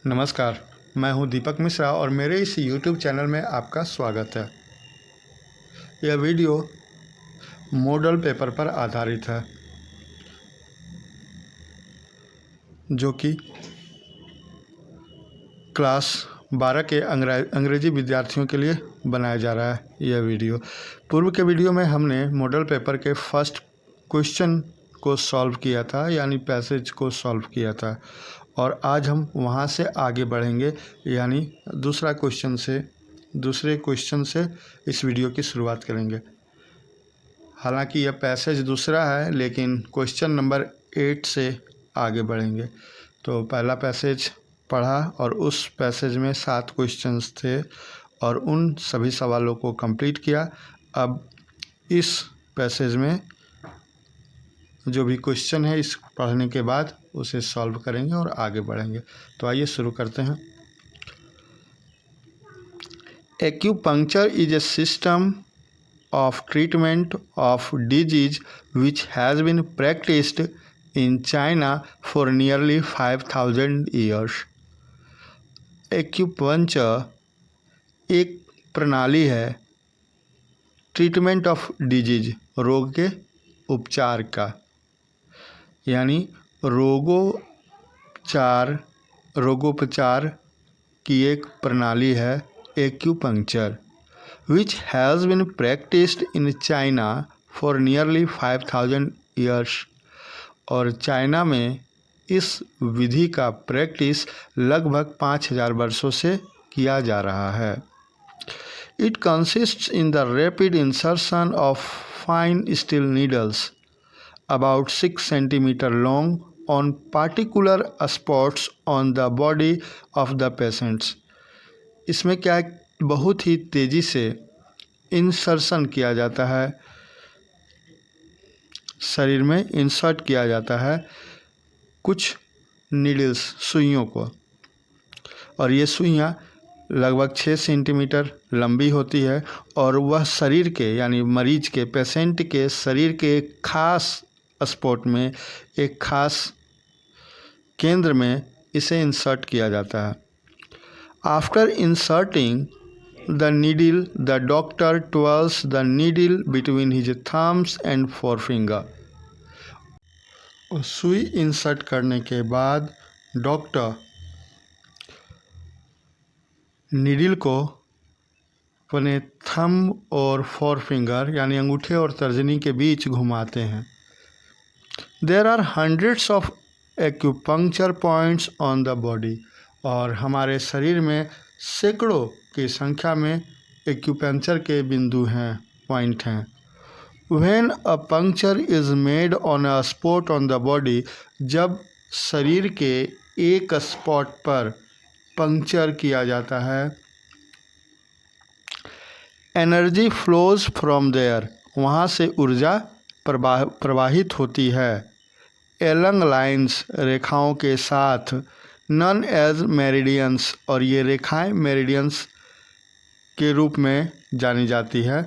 नमस्कार, मैं हूं दीपक मिश्रा और मेरे इस YouTube चैनल में आपका स्वागत है। यह वीडियो मॉडल पेपर पर आधारित है जो कि क्लास 12 के अंग्रेजी विद्यार्थियों के लिए बनाया जा रहा है। यह वीडियो पूर्व के वीडियो में हमने मॉडल पेपर के फर्स्ट क्वेश्चन को सॉल्व किया था, यानी पैसेज को सॉल्व किया था, और आज हम वहां से आगे बढ़ेंगे, यानी दूसरे क्वेश्चन से इस वीडियो की शुरुआत करेंगे। हालांकि यह पैसेज दूसरा है, लेकिन क्वेश्चन नंबर 8 से आगे बढ़ेंगे। तो पहला पैसेज पढ़ा और उस पैसेज में 7 क्वेश्चंस थे और उन सभी सवालों को कंप्लीट किया। अब इस पैसेज में जो भी क्वेश्चन है, इस पढ़ने के बाद उसे सॉल्व करेंगे और आगे बढ़ेंगे। तो आइए शुरू करते हैं। Acupuncture is a system of treatment of disease which has been practiced in China for nearly 5,000 years. Acupuncture एक प्रणाली है ट्रीटमेंट ऑफ डिजीज, रोग के उपचार का, यानी रोगोपचार की एक प्रणाली है acupuncture, which has been practiced in China for nearly 5,000 years. और चाइना में इस विधि का प्रैक्टिस लगभग 5,000 वर्षों से किया जा रहा है। It consists in the rapid insertion of fine steel needles about 6 centimeter long on particular spots on the body of the patients. इसमें क्या है, बहुत ही तेज़ी से इंसर्शन किया जाता है, शरीर में इंसर्ट किया जाता है कुछ नीडल्स, सुइयों को, और ये सुइयाँ लगभग 6 सेंटीमीटर लंबी होती है और वह शरीर के, यानी मरीज के, पेशेंट के शरीर के एक खास स्पॉट में, एक खास केंद्र में इसे इंसर्ट किया जाता है। After inserting the needle, the doctor twirls the needle between his thumbs and forefinger. सुई इंसर्ट करने के बाद डॉक्टर नीडल को अपने थंब और फोरफिंगर, यानी अंगूठे और तर्जनी के बीच घुमाते हैं। There are hundreds of acupuncture points on the body. और हमारे शरीर में सैकड़ों की संख्या में एक्यूपंक्चर के बिंदु हैं, पॉइंट हैं। When a puncture is made on a spot on the body, जब शरीर के एक स्पॉट पर पंक्चर किया जाता है, एनर्जी फ्लोज फ्रॉम देयर, वहाँ से ऊर्जा प्रवाहित होती है। एलंग लाइन्स, रेखाओं के साथ, नन एज मेरिडियंस, और ये रेखाएं मेरिडियंस के रूप में जानी जाती है।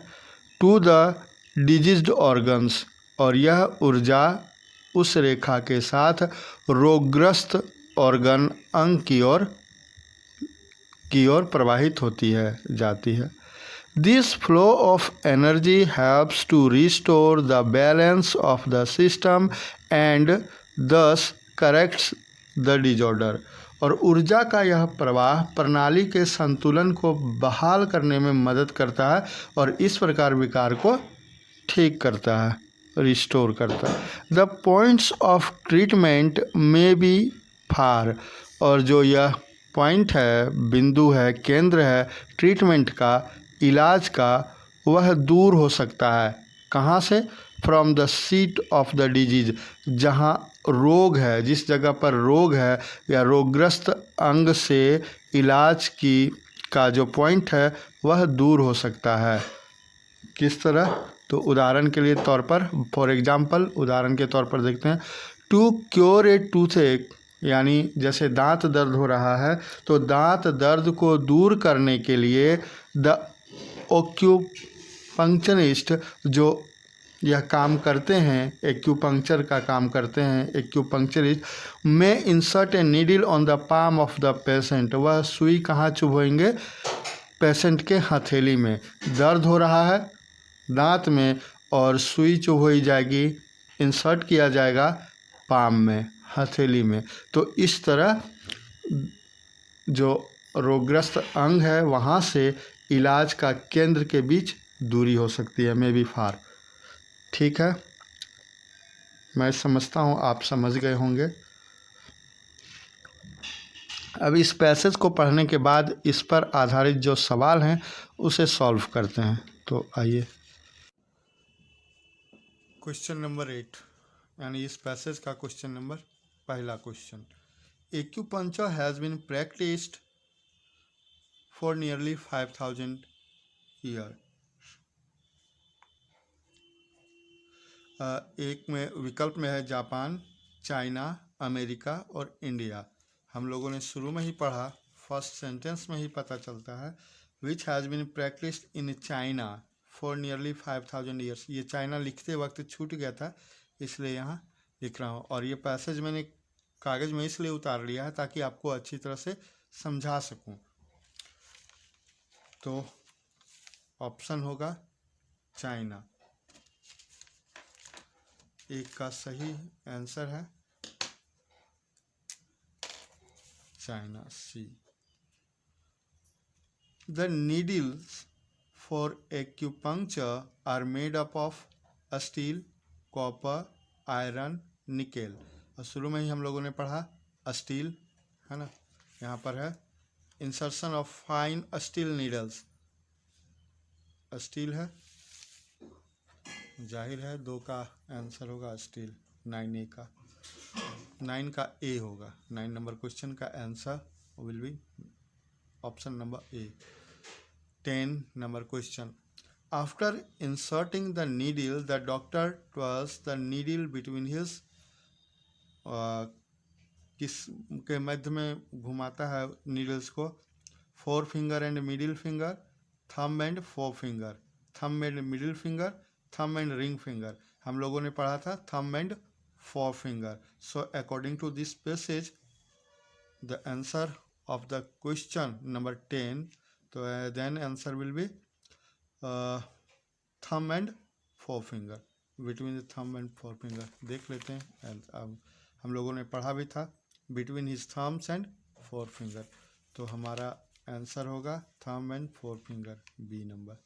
टू द डिजीज्ड ऑर्गन्स, और यह ऊर्जा उस रेखा के साथ रोगग्रस्त ऑर्गन, अंग की ओर प्रवाहित होती है, जाती है। This flow of energy helps to restore the balance of the system and thus corrects the disorder, और ऊर्जा का यह प्रवाह प्रणाली के संतुलन को बहाल करने में मदद करता है और इस प्रकार विकार को ठीक करता है, रिस्टोर करता है। द पॉइंट्स ऑफ ट्रीटमेंट में बी फार, और जो यह पॉइंट है, बिंदु है, केंद्र है ट्रीटमेंट का, इलाज का, वह दूर हो सकता है। कहाँ से? From the seat of the disease, जहाँ रोग है, जिस जगह पर रोग है या रोगग्रस्त अंग से इलाज का जो पॉइंट है वह दूर हो सकता है। किस तरह? तो उदाहरण के लिए तौर पर, फॉर एग्जांपल, उदाहरण के तौर पर देखते हैं। टू क्योर ए टूथएक, यानी जैसे दांत दर्द हो रहा है तो दांत दर्द को दूर करने के लिए द एक्यूपंक्चरिस्ट, जो यह काम करते हैं, एक्यूपंक्चर का काम करते हैं, एक्यूपंक्चरिस्ट में insert a needle on the palm of the patient. वह सुई कहाँ चुभोएंगे? पेशेंट के हथेली में। दर्द हो रहा है दांत में और सुई चुभोई जाएगी, इंसर्ट किया जाएगा पाम में, हथेली में। तो इस तरह जो रोगग्रस्त अंग है वहाँ से इलाज का केंद्र के बीच दूरी हो सकती है, मे बी फार। ठीक है, मैं समझता हूँ आप समझ गए होंगे। अब इस पैसेज को पढ़ने के बाद इस पर आधारित जो सवाल हैं उसे सॉल्व करते हैं। तो आइए, क्वेश्चन नंबर 8, यानी इस पैसेज का क्वेश्चन नंबर पहला question. Acupuncture has been practised for nearly 5000 year. एक में विकल्प में है जापान, चाइना, अमेरिका और इंडिया। हम लोगों ने शुरू में ही पढ़ा, फर्स्ट सेंटेंस में ही पता चलता है, which has been practised in China for nearly 5000 years. ये चाइना लिखते वक्त छूट गया था, इसलिए यहाँ लिख रहा हूँ। और ये पैसेज मैंने कागज़ में इसलिए उतार लिया है ताकि आपको अच्छी तरह से समझा सकूँ। तो ऑप्शन होगा चाइना, एक का सही आंसर है China, C. The needles for acupuncture are made up of steel, copper, iron, nickel. और शुरू में ही हम लोगों ने पढ़ा स्टील, है ना। यहाँ पर है insertion of fine steel needles, steel है, जाहिर है 2 का आंसर होगा स्टील, 9A का, 9 का ए होगा। 9 नंबर क्वेश्चन का answer will B option number A. 10 number question. After inserting the needle, the doctor twists the needle between his किस के मध्य में घुमाता है नीडल्स को? 4 finger and middle finger, thumb and 4 finger, thumb and middle finger, thumb and ring finger. हम लोगों ने पढ़ा था thumb and 4 finger। So according to this passage the answer of the question number 10, तो then answer will be thumb and 4 finger, between the thumb and 4 finger। देख लेते हैं, अब हम लोगों ने पढ़ा भी था between his thumbs and 4 finger। तो हमारा आंसर होगा thumb and 4 finger, B number.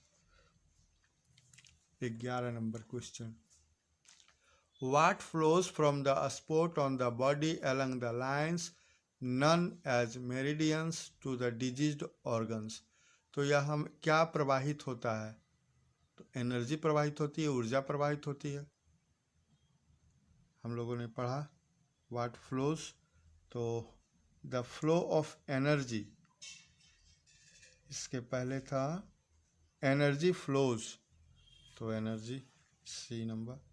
11 number question. What flows from the spot on the body along the lines known as meridians to the diseased organs? तो यह हम क्या प्रवाहित होता है? तो एनर्जी प्रवाहित होती है, ऊर्जा प्रवाहित होती है। हम लोगों ने पढ़ा व्हाट फ्लोज, तो द फ्लो ऑफ एनर्जी, इसके पहले था एनर्जी फ्लोज, तो एनर्जी, सी नंबर।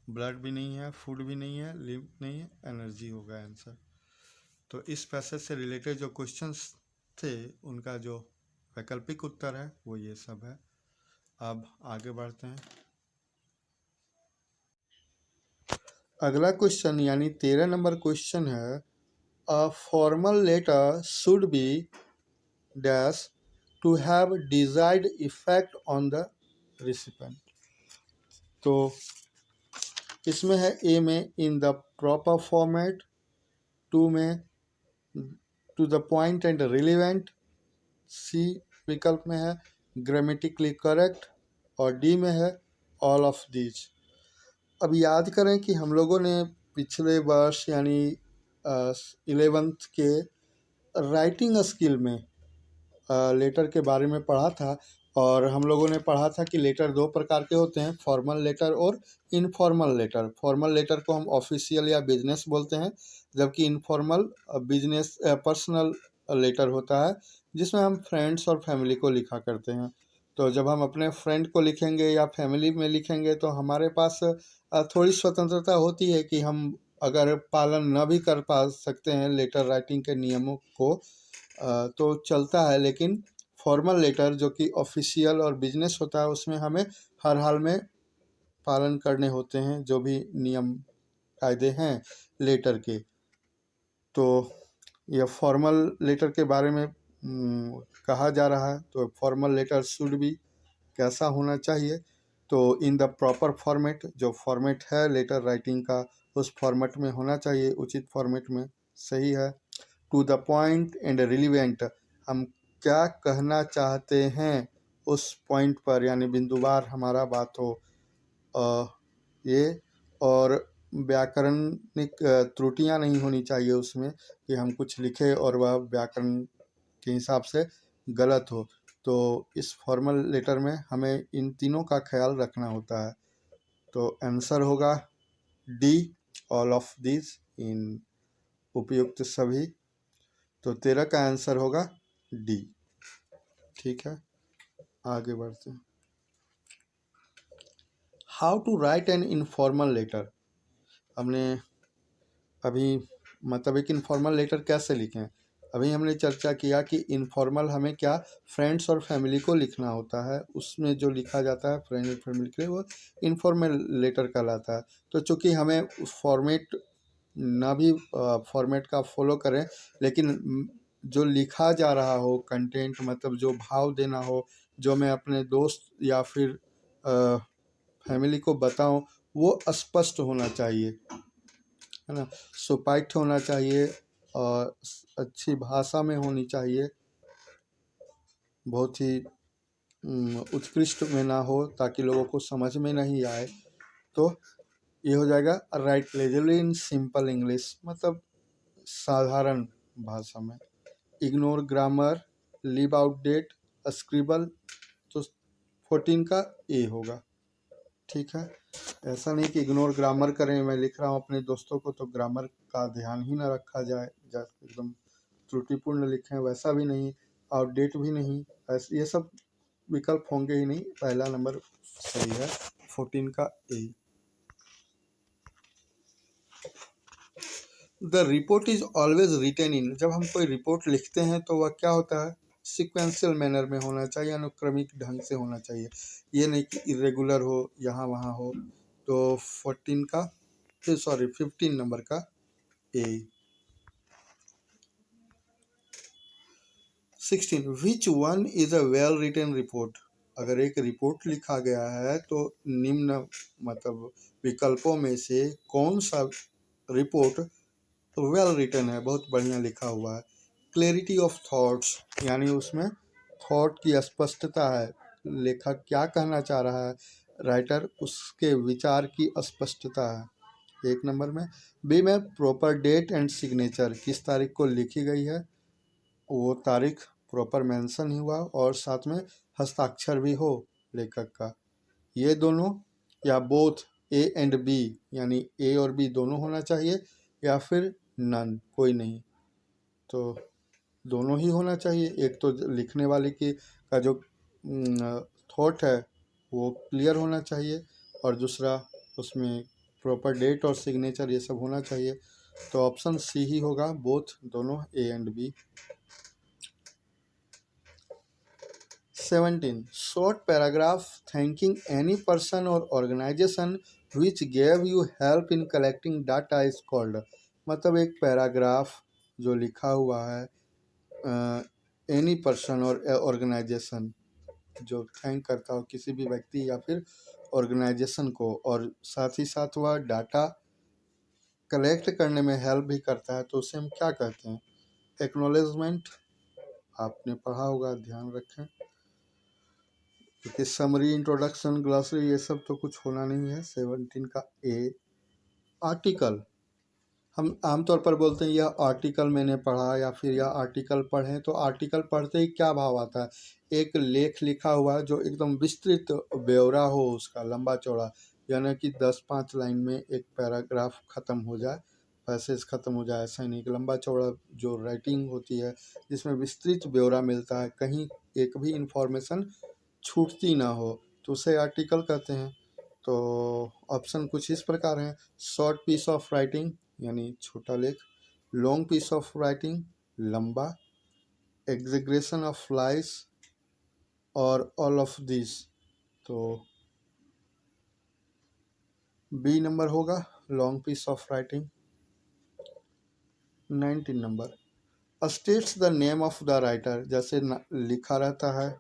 ब्लड भी नहीं है, फूड भी नहीं है, लिम्फ नहीं है, एनर्जी होगा आंसर। तो इस पैसेज से रिलेटेड जो क्वेश्चंस थे उनका जो वैकल्पिक उत्तर है वो ये सब है। अब आगे बढ़ते हैं। अगला क्वेश्चन यानी 13 नंबर क्वेश्चन है, a formal letter should be dash to have desired effect on the recipient. तो इसमें है ए में इन द प्रॉपर फॉर्मेट, 2 में to the point and relevant, C विकल्प में है ग्रामेटिकली करेक्ट, और डी में है ऑल ऑफ दीज। अब याद करें कि हम लोगों ने पिछले वर्ष यानी 11th के राइटिंग स्किल में लेटर के बारे में पढ़ा था, और हम लोगों ने पढ़ा था कि लेटर 2 प्रकार के होते हैं, फॉर्मल लेटर और इनफॉर्मल लेटर। फॉर्मल लेटर को हम ऑफिशियल या बिजनेस बोलते हैं, जबकि इनफॉर्मल बिजनेस पर्सनल लेटर होता है जिसमें हम फ्रेंड्स और फैमिली को लिखा करते हैं। तो जब हम अपने फ्रेंड को लिखेंगे या फैमिली में लिखेंगे तो हमारे पास थोड़ी स्वतंत्रता होती है कि हम अगर पालन न भी कर पा सकते हैं लेटर राइटिंग के नियमों को तो चलता है, लेकिन फॉर्मल लेटर जो कि ऑफिशियल और बिजनेस होता है उसमें हमें हर हाल में पालन करने होते हैं, जो भी नियम कायदे हैं लेटर के। तो यह फॉर्मल लेटर के बारे में कहा जा रहा है। तो फॉर्मल लेटर शुड बी, कैसा होना चाहिए, तो इन द प्रॉपर फॉर्मेट, जो फॉर्मेट है लेटर राइटिंग का उस फॉर्मेट में होना चाहिए, उचित फॉर्मेट में, सही है। To the point and relevant, हम क्या कहना चाहते हैं उस पॉइंट पर, यानी बिंदुवार हमारा बात हो। ये और व्याकरणिक त्रुटियां नहीं होनी चाहिए उसमें, कि हम कुछ लिखे और वह व्याकरण के हिसाब से गलत हो। तो इस फॉर्मल लेटर में हमें इन तीनों का ख्याल रखना होता है। तो आंसर होगा डी, ऑल ऑफ दिस, इन उपयुक्त सभी। तो 13 का आंसर होगा डी। ठीक है, आगे बढ़ते हैं। How to write an informal letter. हमने अभी मतलब एक इनफॉर्मल लेटर कैसे लिखें, अभी हमने चर्चा किया कि इनफॉर्मल हमें क्या, फ्रेंड्स और फैमिली को लिखना होता है, उसमें जो लिखा जाता है फ्रेंड और फैमिली के लिए, वो इनफॉर्मल लेटर कहलाता है। तो चूँकि हमें उस फॉर्मेट ना भी फॉर्मेट का फॉलो करें, लेकिन जो लिखा जा रहा हो कंटेंट, मतलब जो भाव देना हो, जो मैं अपने दोस्त या फिर फैमिली को बताऊं, वो स्पष्ट होना चाहिए, है ना, सुपाठ्य होना चाहिए और अच्छी भाषा में होनी चाहिए, बहुत ही उत्कृष्ट में ना हो, ताकि लोगों को समझ में नहीं आए। तो ये हो जाएगा write leisurely in simple English, मतलब साधारण भाषा में। Ignore grammar, leave out date, scribble, तो 14 का ए होगा। ठीक है, ऐसा नहीं कि इग्नोर ग्रामर करें, मैं लिख रहा हूँ अपने दोस्तों को तो ग्रामर का ध्यान ही ना रखा जाए, एकदम त्रुटिपूर्ण लिखें, वैसा भी नहीं, आउटडेट भी नहीं, ऐसे ये सब विकल्प होंगे ही नहीं। पहला नंबर सही है, 14 का A. The report is always written in, जब हम कोई रिपोर्ट लिखते हैं तो वह क्या होता है, सिक्वेंशियल मैनर में होना चाहिए, अनुक्रमिक ढंग से होना चाहिए, ये नहीं कि इरेगुलर हो, यहाँ वहाँ हो। तो 14 का, सॉरी 15 नंबर का A. 16, which one is a well written report, अगर एक रिपोर्ट लिखा गया है तो निम्न मतलब विकल्पों में से कौन सा रिपोर्ट वेल रिटन है, बहुत बढ़िया लिखा हुआ है। क्लैरिटी ऑफ थॉट्स, यानी उसमें थॉट की स्पष्टता है, लेखक क्या कहना चाह रहा है, राइटर उसके विचार की स्पष्टता है, एक नंबर में। बी में प्रॉपर डेट एंड सिग्नेचर, किस तारीख को लिखी गई है वो तारीख प्रॉपर मेंशन ही हुआ और साथ में हस्ताक्षर भी हो लेखक का, ये दोनों या बोथ ए एंड बी, यानी ए और बी दोनों होना चाहिए, या फिर नन, कोई नहीं। तो दोनों ही होना चाहिए, एक तो लिखने वाले की का जो थॉट है वो क्लियर होना चाहिए, और दूसरा उसमें प्रॉपर डेट और सिग्नेचर ये सब होना चाहिए। तो ऑप्शन सी ही होगा, बोथ, दोनों, A and B. 17, short paragraph thanking any person or organization which gave you help in collecting data is called, मतलब एक पैराग्राफ जो लिखा हुआ है एनी पर्सन और ऑर्गेनाइजेशन, जो थैंक करता हो किसी भी व्यक्ति या फिर ऑर्गेनाइजेशन को, और साथ ही साथ वह डाटा कलेक्ट करने में हेल्प भी करता है, तो उसे हम क्या कहते हैं, एक्नॉलेजमेंट। आपने पढ़ा होगा, ध्यान रखें, क्योंकि समरी, इंट्रोडक्शन, ग्लॉसरी ये सब तो कुछ होना नहीं है। 17 का ए। आर्टिकल, हम आमतौर पर बोलते हैं यह आर्टिकल मैंने पढ़ा या फिर यह आर्टिकल पढ़ें, तो आर्टिकल पढ़ते ही क्या भाव आता है, एक लेख लिखा हुआ है जो एकदम विस्तृत ब्यौरा हो उसका, लंबा चौड़ा, यानी कि 10-5 लाइन में एक पैराग्राफ ख़त्म हो जाए, पैसेज ख़त्म हो जाए, ऐसा ही नहीं कि लंबा चौड़ा जो राइटिंग होती है जिसमें विस्तृत ब्यौरा मिलता है, कहीं एक भी इंफॉर्मेशन छूटती ना हो, तो उसे आर्टिकल कहते हैं। तो ऑप्शन कुछ इस प्रकार हैं, शॉर्ट पीस ऑफ राइटिंग यानी छोटा लेख, लॉन्ग पीस ऑफ राइटिंग लंबा, एग्जीग्रेशन ऑफ लाइस, और ऑल ऑफ दिस। तो बी नंबर होगा long piece of writing. 19 number states the name of the writer, जैसे लिखा रहता है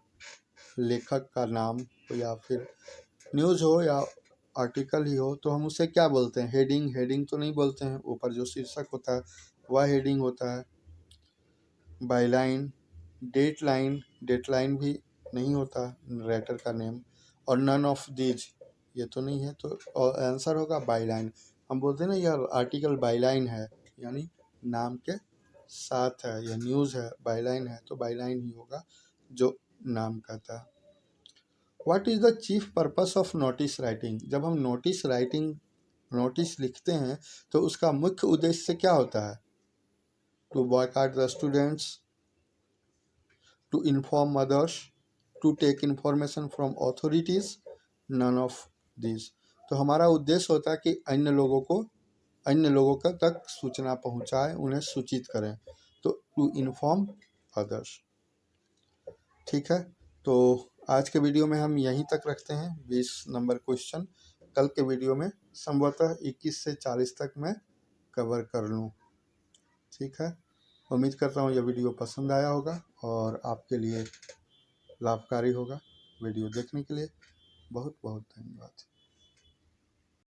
लेखक का नाम, या फिर न्यूज़ हो या आर्टिकल ही हो तो हम उसे क्या बोलते हैं? हेडिंग। हेडिंग तो नहीं बोलते हैं, ऊपर जो शीर्षक होता है वह हेडिंग होता है। बाईलाइन, डेटलाइन, डेटलाइन भी नहीं होता राइटर का नेम। और नन ऑफ दीज, ये तो नहीं है, तो आंसर होगा बाईलाइन। हम बोलते हैं ना यह आर्टिकल बाईलाइन है, यानी नाम के साथ है, यह न्यूज़ है, बाईलाइन है, तो बाईलाइन ही होगा जो नाम कहता है। What is the chief purpose of notice writing? जब हम नोटिस लिखते हैं तो उसका मुख्य उद्देश्य क्या होता है? To boycott the students, to inform others, to take information from authorities, none of this. तो हमारा उद्देश्य होता है कि अन्य लोगों का तक सूचना पहुंचाए, उन्हें सूचित करें, तो टू इन्फॉर्म अदर्स। ठीक है, तो आज के वीडियो में हम यहीं तक रखते हैं 20 नंबर क्वेश्चन। कल के वीडियो में संभवतः 21 से 40 तक मैं कवर कर लूँ। ठीक है, उम्मीद करता हूँ यह वीडियो पसंद आया होगा और आपके लिए लाभकारी होगा। वीडियो देखने के लिए बहुत बहुत धन्यवाद।